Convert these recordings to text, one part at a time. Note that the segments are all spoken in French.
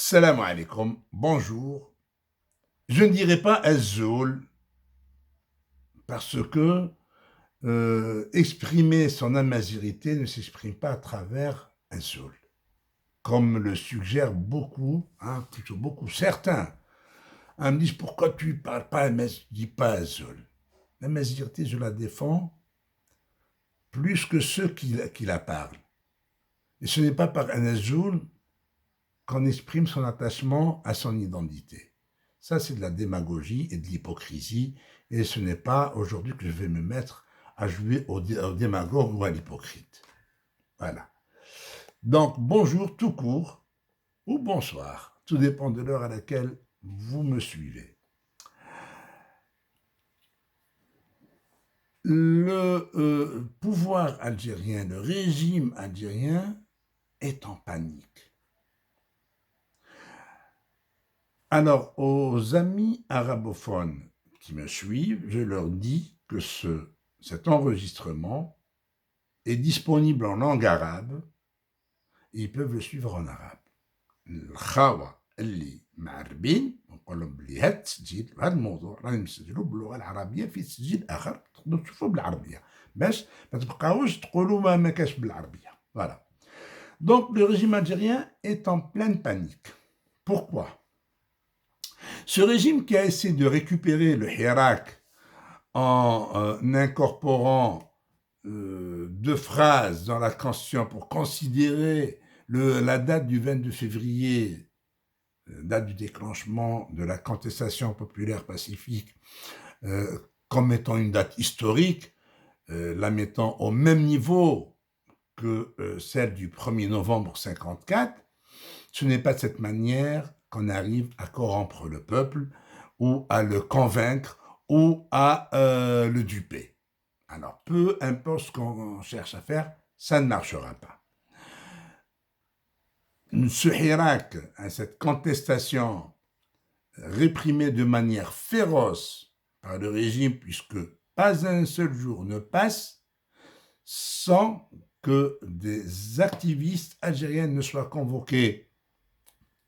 Salam alaikum, bonjour. Je ne dirais pas Azzoul parce que exprimer son amazirité ne s'exprime pas à travers Azzoul, comme le suggèrent beaucoup, plutôt beaucoup, certains. Me disent pourquoi tu ne parles pas Amaz, je ne dis pas Azzoul. L'amazirité, je la défends plus que ceux qui la parlent. Et ce n'est pas par un Azzoul qu'on exprime son attachement à son identité. Ça, c'est de la démagogie et de l'hypocrisie, et ce n'est pas aujourd'hui que je vais me mettre à jouer au démagogue ou à l'hypocrite. Voilà. Donc, bonjour tout court, ou bonsoir, tout dépend de l'heure à laquelle vous me suivez. Le pouvoir algérien, le régime algérien est en panique. Alors, aux amis arabophones qui me suivent, je leur dis que cet enregistrement est disponible en langue arabe et ils peuvent le suivre en arabe. الخاوة اللي معربين نقول لهم بلي هذا التسجيل هذا الموضوع راني مسجلو باللغة العربية في تسجيل آخر تقدروا تشوفوه بالعربية باش ما تبقاوش تقولوا ما كاش بالعربية. Voilà. Donc le régime algérien est en pleine panique. Pourquoi? Ce régime qui a essayé de récupérer le Hirak en incorporant deux phrases dans la Constitution pour considérer la date du 22 février, date du déclenchement de la contestation populaire pacifique, comme étant une date historique, la mettant au même niveau que celle du 1er novembre 1954, ce n'est pas de cette manière qu'on arrive à corrompre le peuple ou à le convaincre ou à le duper. Alors, peu importe ce qu'on cherche à faire, ça ne marchera pas. Ce Hirak, cette contestation réprimée de manière féroce par le régime, puisque pas un seul jour ne passe sans que des activistes algériens ne soient convoqués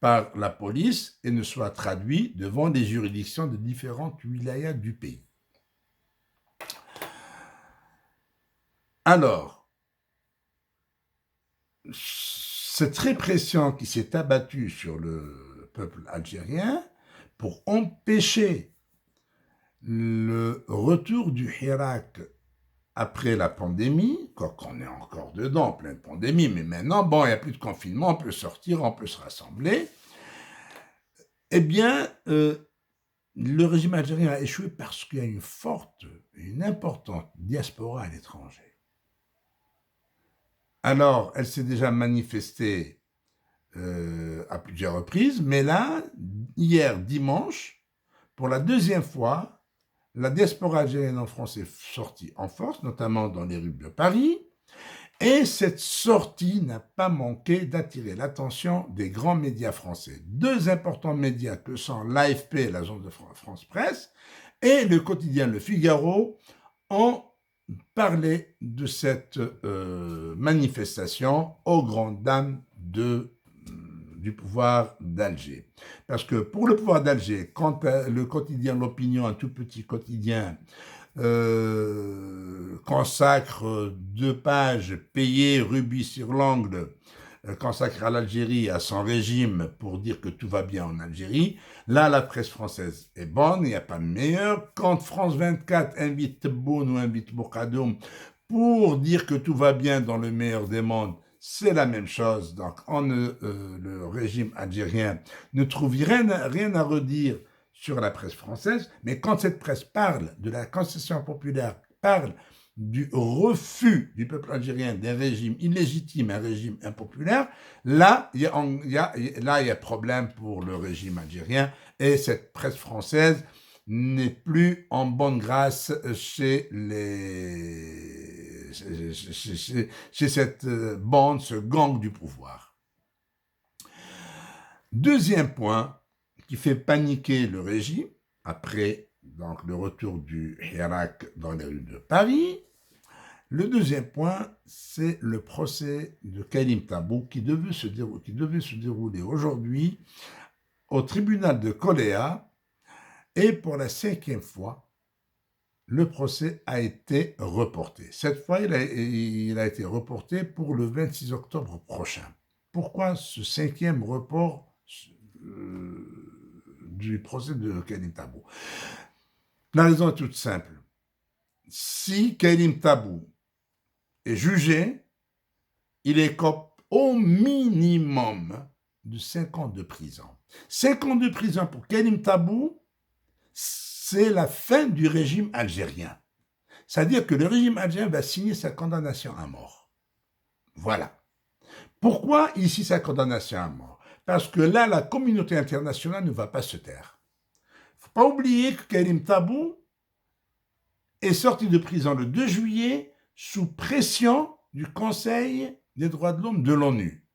par la police et ne soient traduits devant des juridictions de différentes wilayas du pays. Alors, cette répression qui s'est abattue sur le peuple algérien pour empêcher le retour du Hirak après la pandémie, quoi qu'on est encore dedans, pleine pandémie, mais maintenant, bon, il n'y a plus de confinement, on peut sortir, on peut se rassembler, eh bien, le régime algérien a échoué parce qu'il y a une importante diaspora à l'étranger. Alors, elle s'est déjà manifestée à plusieurs reprises, mais là, hier, dimanche, pour la deuxième fois, la diaspora algérienne en France est sortie en force, notamment dans les rues de Paris, et cette sortie n'a pas manqué d'attirer l'attention des grands médias français. Deux importants médias que sont l'AFP, l'agence de France Presse, et le quotidien Le Figaro ont parlé de cette manifestation aux grandes dames du pouvoir d'Alger. Parce que pour le pouvoir d'Alger, quand le quotidien L'Opinion, un tout petit quotidien, consacre 2 pages payées rubis sur l'ongle, consacre à l'Algérie, à son régime, pour dire que tout va bien en Algérie, là, la presse française est bonne, il n'y a pas meilleur. Quand France 24 invite Tebboune ou invite Bourkadoum pour dire que tout va bien dans le meilleur des mondes, c'est la même chose. Donc, le régime algérien ne trouve rien à redire sur la presse française, mais quand cette presse parle de la contestation populaire, parle du refus du peuple algérien d'un régime illégitime, un régime impopulaire, là, il y a problème pour le régime algérien, et cette presse française n'est plus en bonne grâce chez cette bande, ce gang du pouvoir. Deuxième point qui fait paniquer le régime, après donc, le retour du Hirak dans les rues de Paris, Le deuxième point, c'est le procès de Khalim Tabou qui devait se dérouler aujourd'hui au tribunal de Koléa, et pour la 5e fois, le procès a été reporté. Cette fois, il a été reporté pour le 26 octobre prochain. Pourquoi ce 5e report du procès de Khalim Tabou? La raison est toute simple. Si Khalim Tabou est jugé, il écope au minimum de 5 ans de prison. 5 ans de prison pour Khalim Tabou, c'est la fin du régime algérien. C'est-à-dire que le régime algérien va signer sa condamnation à mort. Voilà. Pourquoi il signe sa condamnation à mort? Parce que là, la communauté internationale ne va pas se taire. Il ne faut pas oublier que Khalim Tabou est sorti de prison le 2 juillet sous pression du Conseil des droits de l'homme de l'ONU.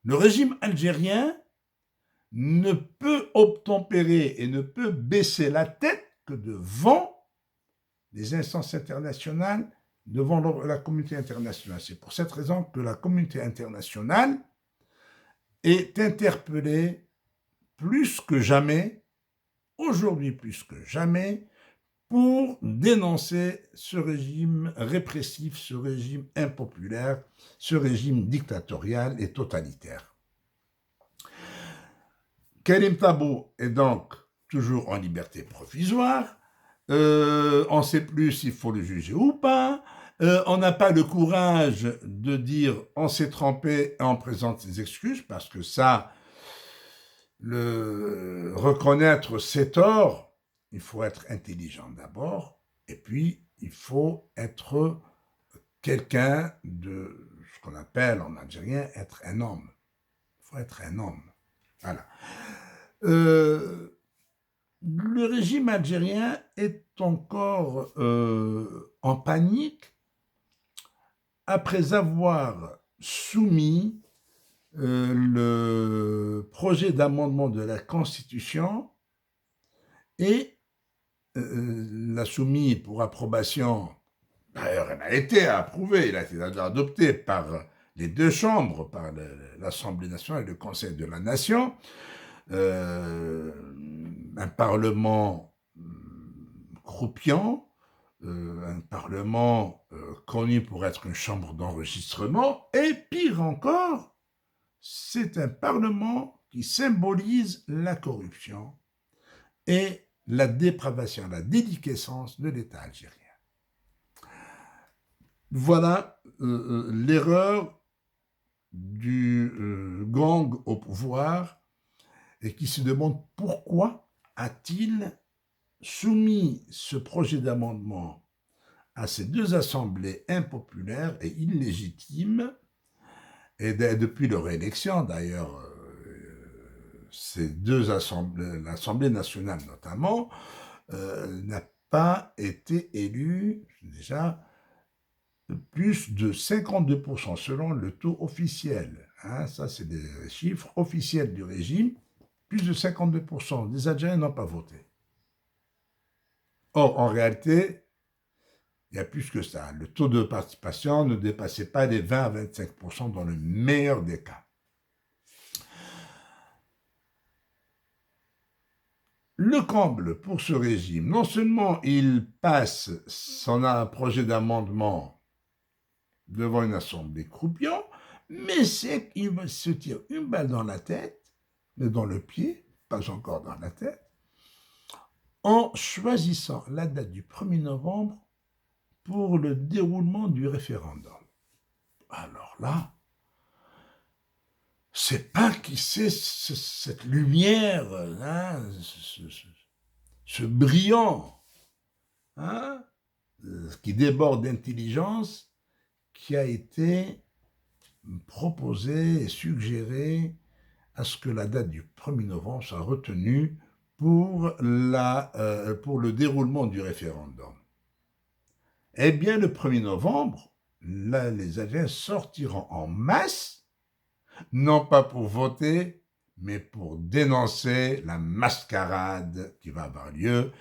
Le régime algérien ne peut obtempérer et ne peut baisser la tête que devant les instances internationales, devant la communauté internationale. C'est pour cette raison que la communauté internationale est interpellée plus que jamais, aujourd'hui plus que jamais, pour dénoncer ce régime répressif, ce régime impopulaire, ce régime dictatorial et totalitaire. Khalim Tabou est donc toujours en liberté provisoire. On ne sait plus s'il faut le juger ou pas. On n'a pas le courage de dire on s'est trompé et on présente ses excuses, parce que ça, reconnaître ses torts, il faut être intelligent d'abord, et puis il faut être quelqu'un de ce qu'on appelle en algérien être un homme. Il faut être un homme. Voilà. Le régime algérien est encore en panique après avoir soumis le projet d'amendement de la Constitution et l'a soumis pour approbation. D'ailleurs, elle a été approuvée, il a été adopté par les deux chambres, par l'Assemblée nationale et le Conseil de la Nation. Un parlement croupiant, un parlement connu pour être une chambre d'enregistrement, et pire encore, c'est un parlement qui symbolise la corruption et la dépravation, la déliquescence de l'État algérien. Voilà l'erreur du gang au pouvoir, et qui se demande pourquoi a-t-il soumis ce projet d'amendement à ces deux assemblées impopulaires et illégitimes, et depuis leur élection d'ailleurs, ces deux assemblées, l'Assemblée nationale notamment, n'a pas été élue déjà plus de 52% selon le taux officiel. Hein, ça, c'est des chiffres officiels du régime. Plus de 52% des Algériens n'ont pas voté. Or, en réalité, il y a plus que ça. Le taux de participation ne dépassait pas les 20 à 25% dans le meilleur des cas. Le comble pour ce régime, non seulement il passe son projet d'amendement devant une assemblée croupion, mais c'est qu'il se tire une balle dans la tête, mais dans le pied, pas encore dans la tête, en choisissant la date du 1er novembre pour le déroulement du référendum. Alors là, c'est pas qui c'est cette lumière, hein, ce brillant, hein, qui déborde d'intelligence, qui a été proposé et suggéré à ce que la date du 1er novembre soit retenue pour le déroulement du référendum. Eh bien, le 1er novembre, là, les Algériens sortiront en masse, non pas pour voter, mais pour dénoncer la mascarade qui va avoir lieu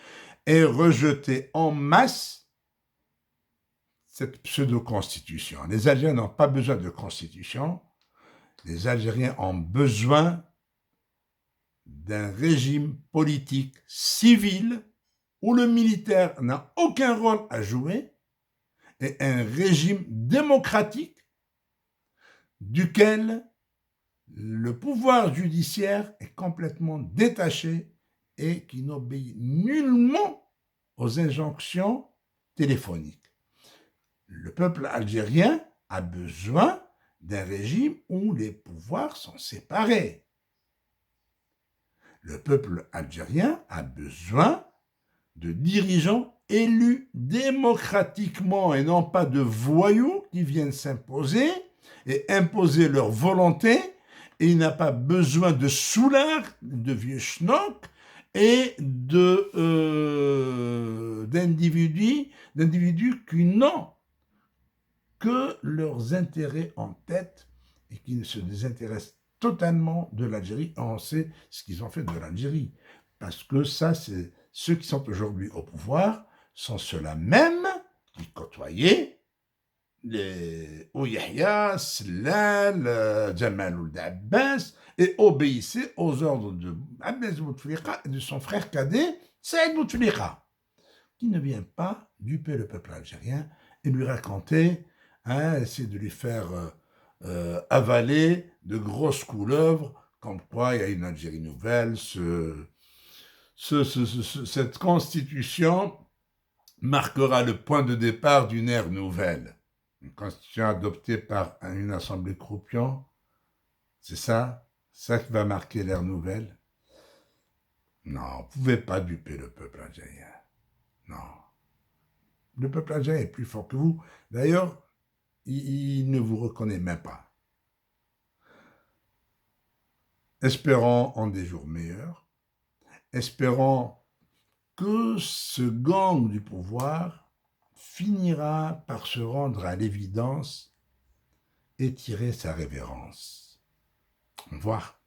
et rejeter en masse cette pseudo-constitution. Les Algériens n'ont pas besoin de constitution. Les Algériens ont besoin d'un régime politique civil où le militaire n'a aucun rôle à jouer et un régime démocratique duquel le pouvoir judiciaire est complètement détaché et qui n'obéit nullement aux injonctions téléphoniques. Le peuple algérien a besoin d'un régime où les pouvoirs sont séparés. Le peuple algérien a besoin de dirigeants élus démocratiquement et non pas de voyous qui viennent s'imposer et imposer leur volonté, et il n'a pas besoin de soulards, de vieux schnocks et d'individus qui n'ont que leurs intérêts en tête et qui ne se désintéressent totalement de l'Algérie. On sait ce qu'ils ont fait de l'Algérie. Parce que ça, c'est ceux qui sont aujourd'hui au pouvoir sont ceux-là même qui côtoyaient les Ouyahia, Slal, Jamal Ould Abbas et obéissaient aux ordres de Abbas Bouteflika et de son frère cadet, Saïd Bouteflika, qui ne vient pas duper le peuple algérien et lui raconter, essayer de lui faire avaler de grosses couleuvres, comme quoi il y a une Algérie nouvelle, cette constitution marquera le point de départ d'une ère nouvelle. Une constitution adoptée par une assemblée croupion, c'est ça qui va marquer l'ère nouvelle? Non, vous ne pouvez pas duper le peuple algérien. Non. Le peuple algérien est plus fort que vous. D'ailleurs, il ne vous reconnaît même pas. Espérons en des jours meilleurs. Espérons que ce gang du pouvoir finira par se rendre à l'évidence et tirer sa révérence. Au revoir.